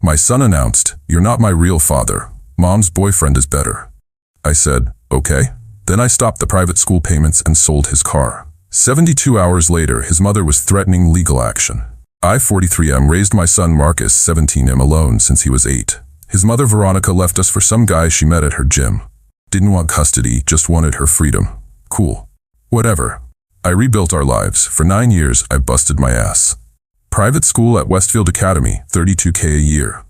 My son announced, "You're not my real father. Mom's boyfriend is better." I said, "Okay." Then I stopped the private school payments and sold his car. 72 hours later, his mother was threatening legal action. I, 43M, raised my son Marcus, 17M, alone since he was 8. His mother, Veronica, left us for some guy she met at her gym. Didn't want custody, just wanted her freedom. Cool. Whatever. I rebuilt our lives. For 9 years, I busted my ass. Private school at Westfield Academy, $32K a year.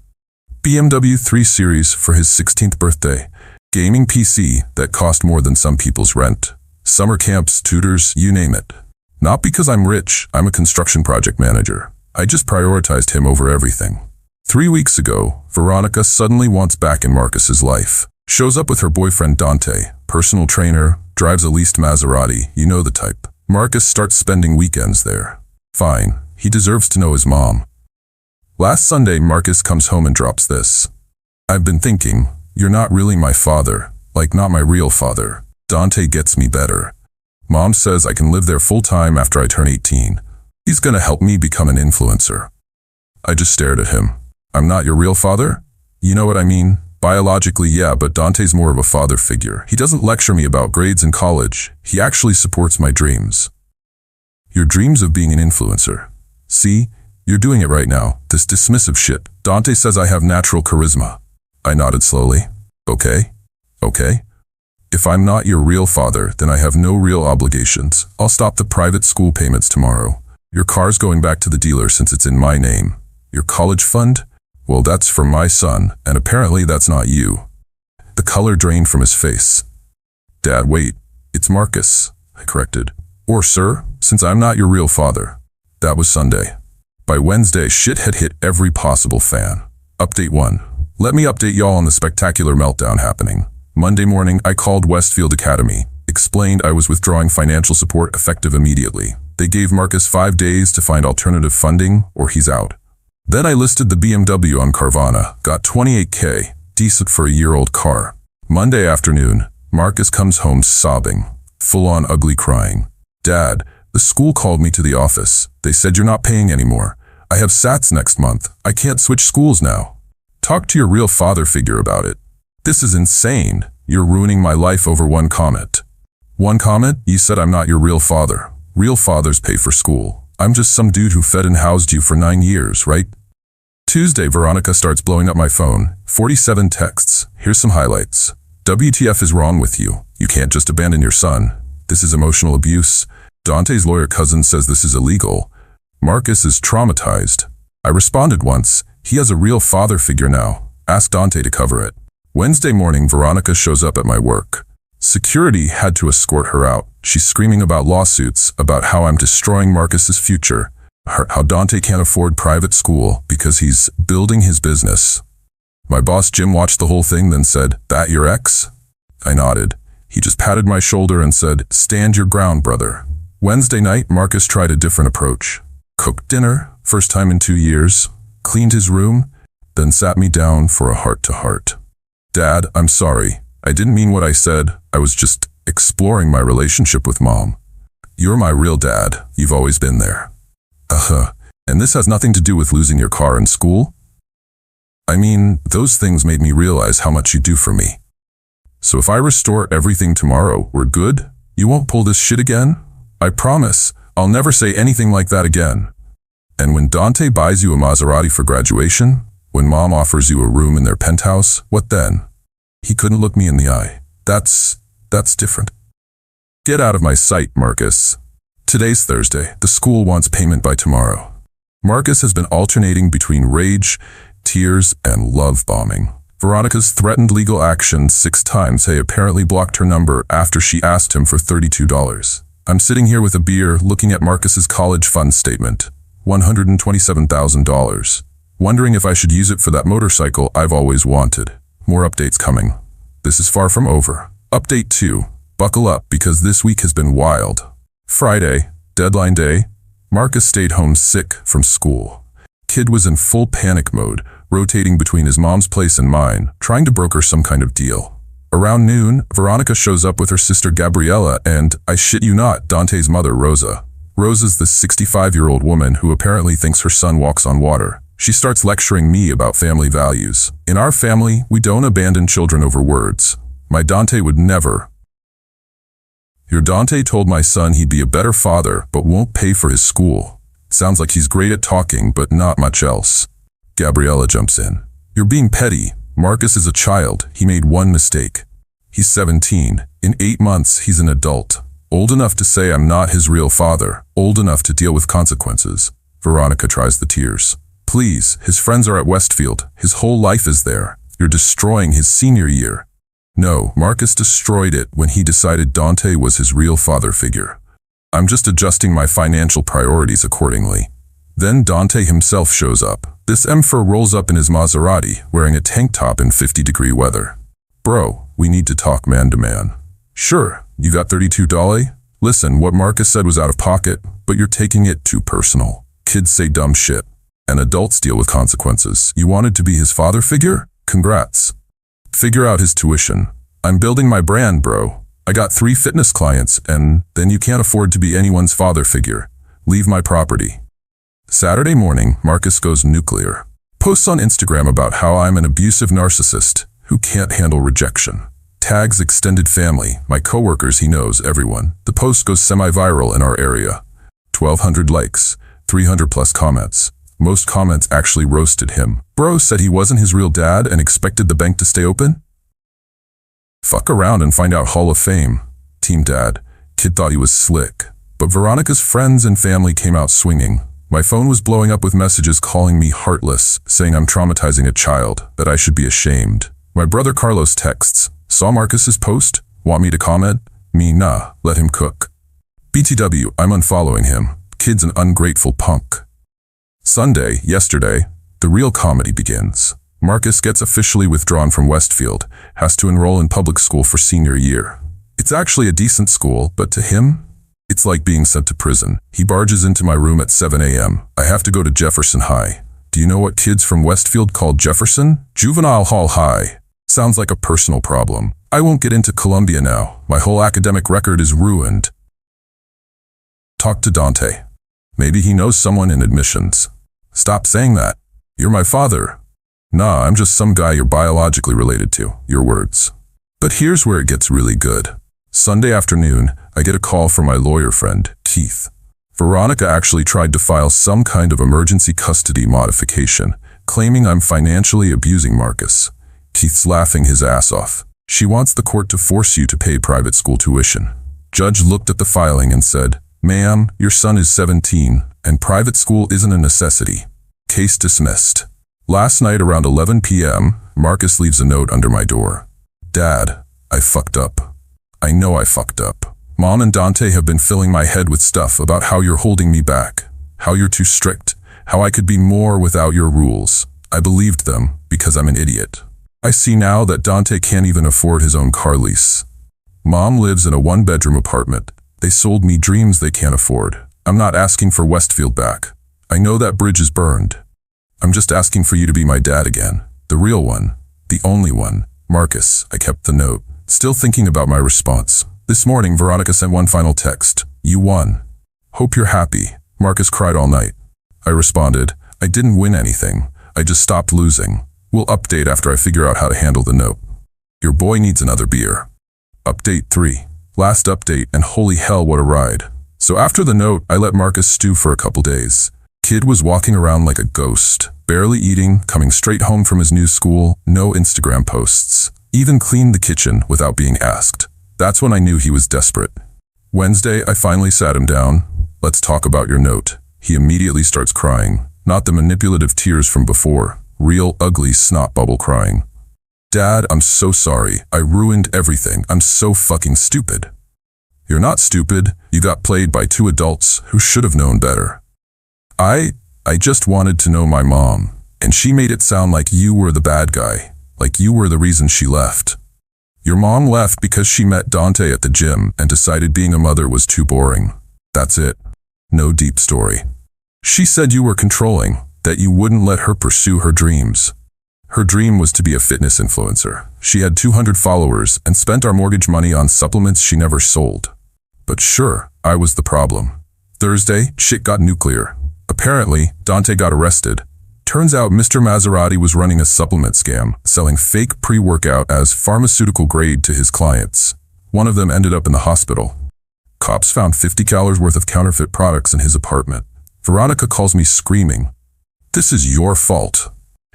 BMW 3 Series for his 16th birthday. Gaming PC that cost more than some people's rent. Summer camps, tutors, you name it. Not because I'm rich, I'm a construction project manager. I just prioritized him over everything. 3 weeks ago, Veronica suddenly wants back in Marcus's life. Shows up with her boyfriend Dante, personal trainer, drives a leased Maserati, you know the type. Marcus starts spending weekends there. Fine, he deserves to know his mom. Last Sunday, Marcus comes home and drops this. "I've been thinking, you're not really my father, like not my real father. Dante gets me better. Mom says I can live there full time after I turn 18. He's gonna help me become an influencer." I just stared at him. "I'm not your real father? You know what I mean? Biologically, yeah, but Dante's more of a father figure. He doesn't lecture me about grades in college. He actually supports my dreams." "Your dreams of being an influencer? See, you're doing it right now, this dismissive shit. Dante says I have natural charisma." I nodded slowly. Okay. If I'm not your real father, then I have no real obligations. I'll stop the private school payments tomorrow. Your car's going back to the dealer since it's in my name. Your college fund? Well, that's for my son, and apparently that's not you. The color drained from his face. "Dad, wait. It's Marcus," I corrected. "Or sir, since I'm not your real father." That was Sunday. By Wednesday, shit had hit every possible fan. Update 1. Let me update y'all on the spectacular meltdown happening. Monday morning, I called Westfield Academy, explained I was withdrawing financial support effective immediately. They gave Marcus 5 days to find alternative funding, or he's out. Then I listed the BMW on Carvana, got $28K, decent for a year-old car. Monday afternoon, Marcus comes home sobbing, full-on ugly crying. "Dad, the school called me to the office. They said you're not paying anymore. I have SATs next month. I can't switch schools now. Talk to your real father figure about it. This is insane. You're ruining my life over one comment." "One comment? You said I'm not your real father. Real fathers pay for school. I'm just some dude who fed and housed you for 9 years, right?" Tuesday, Veronica starts blowing up my phone. 47 texts. Here's some highlights. "WTF is wrong with you? You can't just abandon your son. This is emotional abuse. Dante's lawyer cousin says this is illegal. Marcus is traumatized." I responded once. "He has a real father figure now. Ask Dante to cover it." Wednesday morning, Veronica shows up at my work. Security had to escort her out. She's screaming about lawsuits, about how I'm destroying Marcus's future, how Dante can't afford private school because he's building his business. My boss Jim watched the whole thing, then said, "That your ex?" I nodded. He just patted my shoulder and said, "Stand your ground, brother." Wednesday night, Marcus tried a different approach. Cooked dinner, first time in 2 years, cleaned his room, then sat me down for a heart-to-heart. "Dad, I'm sorry. I didn't mean what I said. I was just exploring my relationship with Mom. You're my real dad. You've always been there." And this has nothing to do with losing your car in school? I mean, those things made me realize how much you do for me. So if I restore everything tomorrow, we're good? You won't pull this shit again? I promise, I'll never say anything like that again. And when Dante buys you a Maserati for graduation, when Mom offers you a room in their penthouse, what then? He couldn't look me in the eye. That's different. Get out of my sight, Marcus. Today's Thursday. The school wants payment by tomorrow. Marcus has been alternating between rage, tears, and love bombing. Veronica's threatened legal action 6 times. He apparently blocked her number after she asked him for $32. I'm sitting here with a beer looking at Marcus's college fund statement, $127,000, wondering if I should use it for that motorcycle I've always wanted. More updates coming. This is far from over. Update 2. Buckle up because this week has been wild. Friday, deadline day, Marcus stayed home sick from school. Kid was in full panic mode, rotating between his mom's place and mine, trying to broker some kind of deal. Around noon, Veronica shows up with her sister Gabriella and, I shit you not, Dante's mother Rosa. Rosa's the 65-year-old woman who apparently thinks her son walks on water. She starts lecturing me about family values. In our family, we don't abandon children over words. My Dante would never. Your Dante told my son he'd be a better father, but won't pay for his school. Sounds like he's great at talking, but not much else. Gabriella jumps in. You're being petty. Marcus is a child. He made one mistake. He's 17. In 8 months, he's an adult. Old enough to say I'm not his real father. Old enough to deal with consequences. Veronica tries the tears. Please, his friends are at Westfield. His whole life is there. You're destroying his senior year. No, Marcus destroyed it when he decided Dante was his real father figure. I'm just adjusting my financial priorities accordingly. Then Dante himself shows up. This emperor rolls up in his Maserati, wearing a tank top in 50-degree weather. Bro, we need to talk man to man. Sure, you got $32? Listen, what Marcus said was out of pocket, but you're taking it too personal. Kids say dumb shit, and adults deal with consequences. You wanted to be his father figure? Congrats. Figure out his tuition. I'm building my brand, bro. I got 3 fitness clients, and then you can't afford to be anyone's father figure. Leave my property. Saturday morning, Marcus goes nuclear. Posts on Instagram about how I'm an abusive narcissist who can't handle rejection. Tags extended family, my coworkers, he knows, everyone. The post goes semi-viral in our area. 1,200 likes, 300 plus comments. Most comments actually roasted him. Bro said he wasn't his real dad and expected the bank to stay open? Fuck around and find out Hall of Fame. Team Dad. Kid thought he was slick. But Veronica's friends and family came out swinging. My phone was blowing up with messages calling me heartless, saying I'm traumatizing a child, that I should be ashamed. My brother Carlos texts, saw Marcus's post? Want me to comment? Me, nah, let him cook. BTW, I'm unfollowing him. Kid's an ungrateful punk. Sunday, yesterday, the real comedy begins. Marcus gets officially withdrawn from Westfield, has to enroll in public school for senior year. It's actually a decent school, but to him, it's like being sent to prison. He barges into my room at 7 a.m. I have to go to Jefferson High. Do you know what kids from Westfield call Jefferson? Juvenile Hall High. Sounds like a personal problem. I won't get into Columbia now. My whole academic record is ruined. Talk to Dante. Maybe he knows someone in admissions. Stop saying that. You're my father. Nah, I'm just some guy you're biologically related to. Your words. But here's where it gets really good. Sunday afternoon, I get a call from my lawyer friend, Keith. Veronica actually tried to file some kind of emergency custody modification, claiming I'm financially abusing Marcus. Keith's laughing his ass off. She wants the court to force you to pay private school tuition. Judge looked at the filing and said, Ma'am, your son is 17, and private school isn't a necessity. Case dismissed. Last night around 11 p.m., Marcus leaves a note under my door. Dad, I fucked up. I know I fucked up. Mom and Dante have been filling my head with stuff about how you're holding me back, how you're too strict, how I could be more without your rules. I believed them because I'm an idiot. I see now that Dante can't even afford his own car lease. Mom lives in a 1-bedroom apartment. They sold me dreams they can't afford. I'm not asking for Westfield back. I know that bridge is burned. I'm just asking for you to be my dad again. The real one. The only one. Marcus, I kept the note. Still thinking about my response. This morning, Veronica sent one final text. You won. Hope you're happy. Marcus cried all night. I responded, I didn't win anything. I just stopped losing. We'll update after I figure out how to handle the note. Your boy needs another beer. Update 3. Last update, and holy hell, what a ride. So after the note, I let Marcus stew for a couple days. Kid was walking around like a ghost, barely eating, coming straight home from his new school, no Instagram posts. Even cleaned the kitchen without being asked. That's when I knew he was desperate. Wednesday, I finally sat him down. Let's talk about your note. He immediately starts crying. Not the manipulative tears from before. Real ugly snot bubble crying. Dad, I'm so sorry. I ruined everything. I'm so fucking stupid. You're not stupid. You got played by 2 adults who should have known better. I just wanted to know my mom, and she made it sound like you were the bad guy. Like you were the reason she left. Your mom left because she met Dante at the gym and decided being a mother was too boring. That's it. No deep story. She said you were controlling, that you wouldn't let her pursue her dreams. Her dream was to be a fitness influencer. She had 200 followers and spent our mortgage money on supplements she never sold. But sure, I was the problem. Thursday, shit got nuclear. Apparently, Dante got arrested. Turns out Mr. Maserati was running a supplement scam, selling fake pre-workout as pharmaceutical grade to his clients. One of them ended up in the hospital. Cops found 50 calories worth of counterfeit products in his apartment. Veronica calls me screaming, "This is your fault.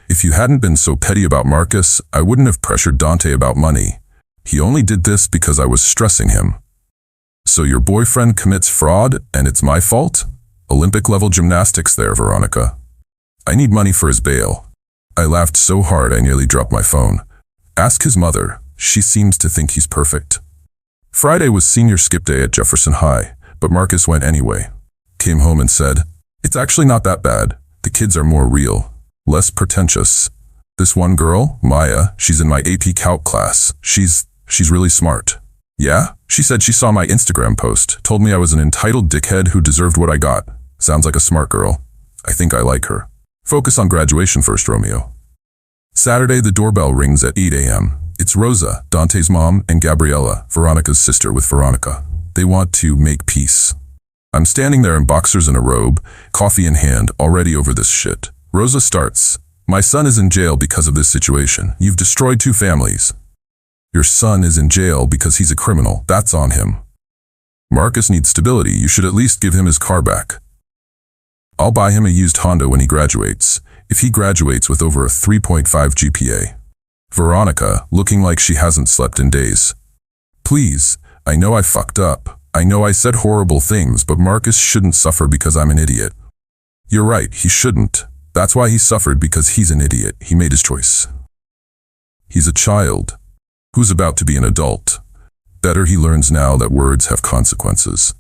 If you hadn't been so petty about Marcus, I wouldn't have pressured Dante about money. He only did this because I was stressing him." "So your boyfriend commits fraud and it's my fault?" Olympic-level gymnastics there, Veronica. "I need money for his bail." I laughed so hard I nearly dropped my phone. Ask his mother. She seems to think he's perfect. Friday was senior skip day at Jefferson High, but Marcus went anyway. Came home and said, "It's actually not that bad. The kids are more real, less pretentious. This one girl, Maya, she's in my AP Calc class. She's really smart." "Yeah?" She said she saw my Instagram post, told me I was an entitled dickhead who deserved what I got. Sounds like a smart girl. I think I like her. Focus on graduation first, Romeo. Saturday, the doorbell rings at 8 a.m. It's Rosa, Dante's mom, and Gabriella, Veronica's sister with Veronica. They want to make peace. I'm standing there in boxers and a robe, coffee in hand, already over this shit. Rosa starts, "My son is in jail because of this situation. You've destroyed 2 families. Your son is in jail because he's a criminal. That's on him. Marcus needs stability. You should at least give him his car back. I'll buy him a used Honda when he graduates, if he graduates with over a 3.5 GPA. Veronica, looking like she hasn't slept in days. "Please, I know I fucked up. I know I said horrible things, but Marcus shouldn't suffer because I'm an idiot." "You're right, he shouldn't. That's why he suffered, because he's an idiot. He made his choice. He's a child who's about to be an adult. Better he learns now that words have consequences."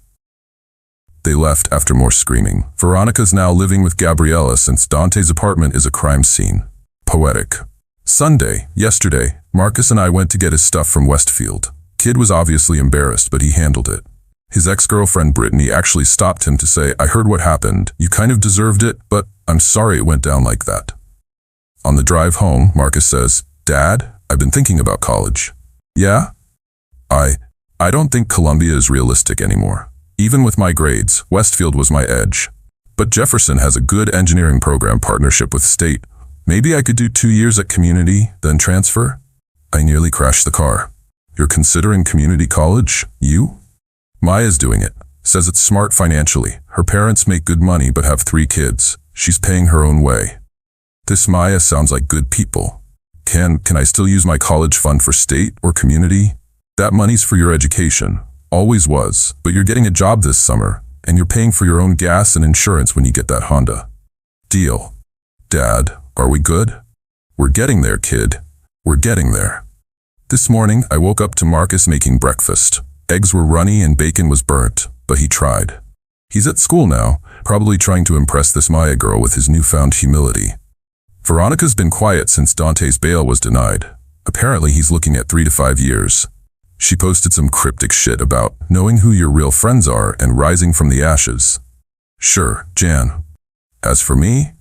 They left after more screaming. Veronica's now living with Gabriella since Dante's apartment is a crime scene. Poetic. Sunday, yesterday, Marcus and I went to get his stuff from Westfield. Kid was obviously embarrassed, but he handled it. His ex-girlfriend Brittany actually stopped him to say, "I heard what happened. You kind of deserved it, but I'm sorry it went down like that." On the drive home, Marcus says, "Dad, I've been thinking about college." "Yeah?" I don't think Columbia is realistic anymore. Even with my grades, Westfield was my edge. But Jefferson has a good engineering program partnership with State. Maybe I could do 2 years at community, then transfer?" I nearly crashed the car. "You're considering community college? You?" Maya's doing it. Says it's smart financially. Her parents make good money but have 3 kids. She's paying her own way. This Maya sounds like good people. Can I still use my college fund for State or community? That money's for your education. Always was, but you're getting a job this summer, and you're paying for your own gas and insurance when you get that Honda. Deal. Dad, are we good? We're getting there, kid. We're getting there. This morning, I woke up to Marcus making breakfast. Eggs were runny and bacon was burnt, but he tried. He's at school now, probably trying to impress this Maya girl with his newfound humility. Veronica's been quiet since Dante's bail was denied. Apparently he's looking at 3 to 5 years. She posted some cryptic shit about knowing who your real friends are and rising from the ashes. Sure, Jan. As for me,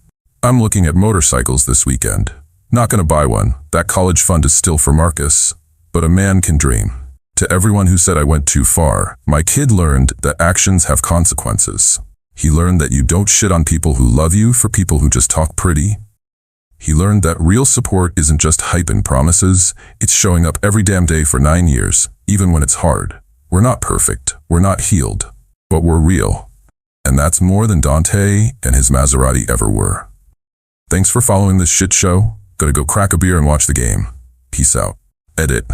I'm looking at motorcycles this weekend. Not gonna buy one. That college fund is still for Marcus. But a man can dream. To everyone who said I went too far, my kid learned that actions have consequences. He learned that you don't shit on people who love you for people who just talk pretty. He learned that real support isn't just hype and promises, it's showing up every damn day for 9 years, even when it's hard. We're not perfect, we're not healed, but we're real. And that's more than Dante and his Maserati ever were. Thanks for following this shit show. Gotta go crack a beer and watch the game. Peace out. Edit.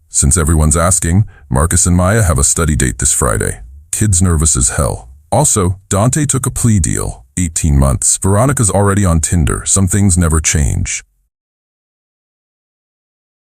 Since everyone's asking, Marcus and Maya have a study date this Friday. Kid's nervous as hell. Also, Dante took a plea deal. 18 months. Veronica's already on Tinder. Some things never change.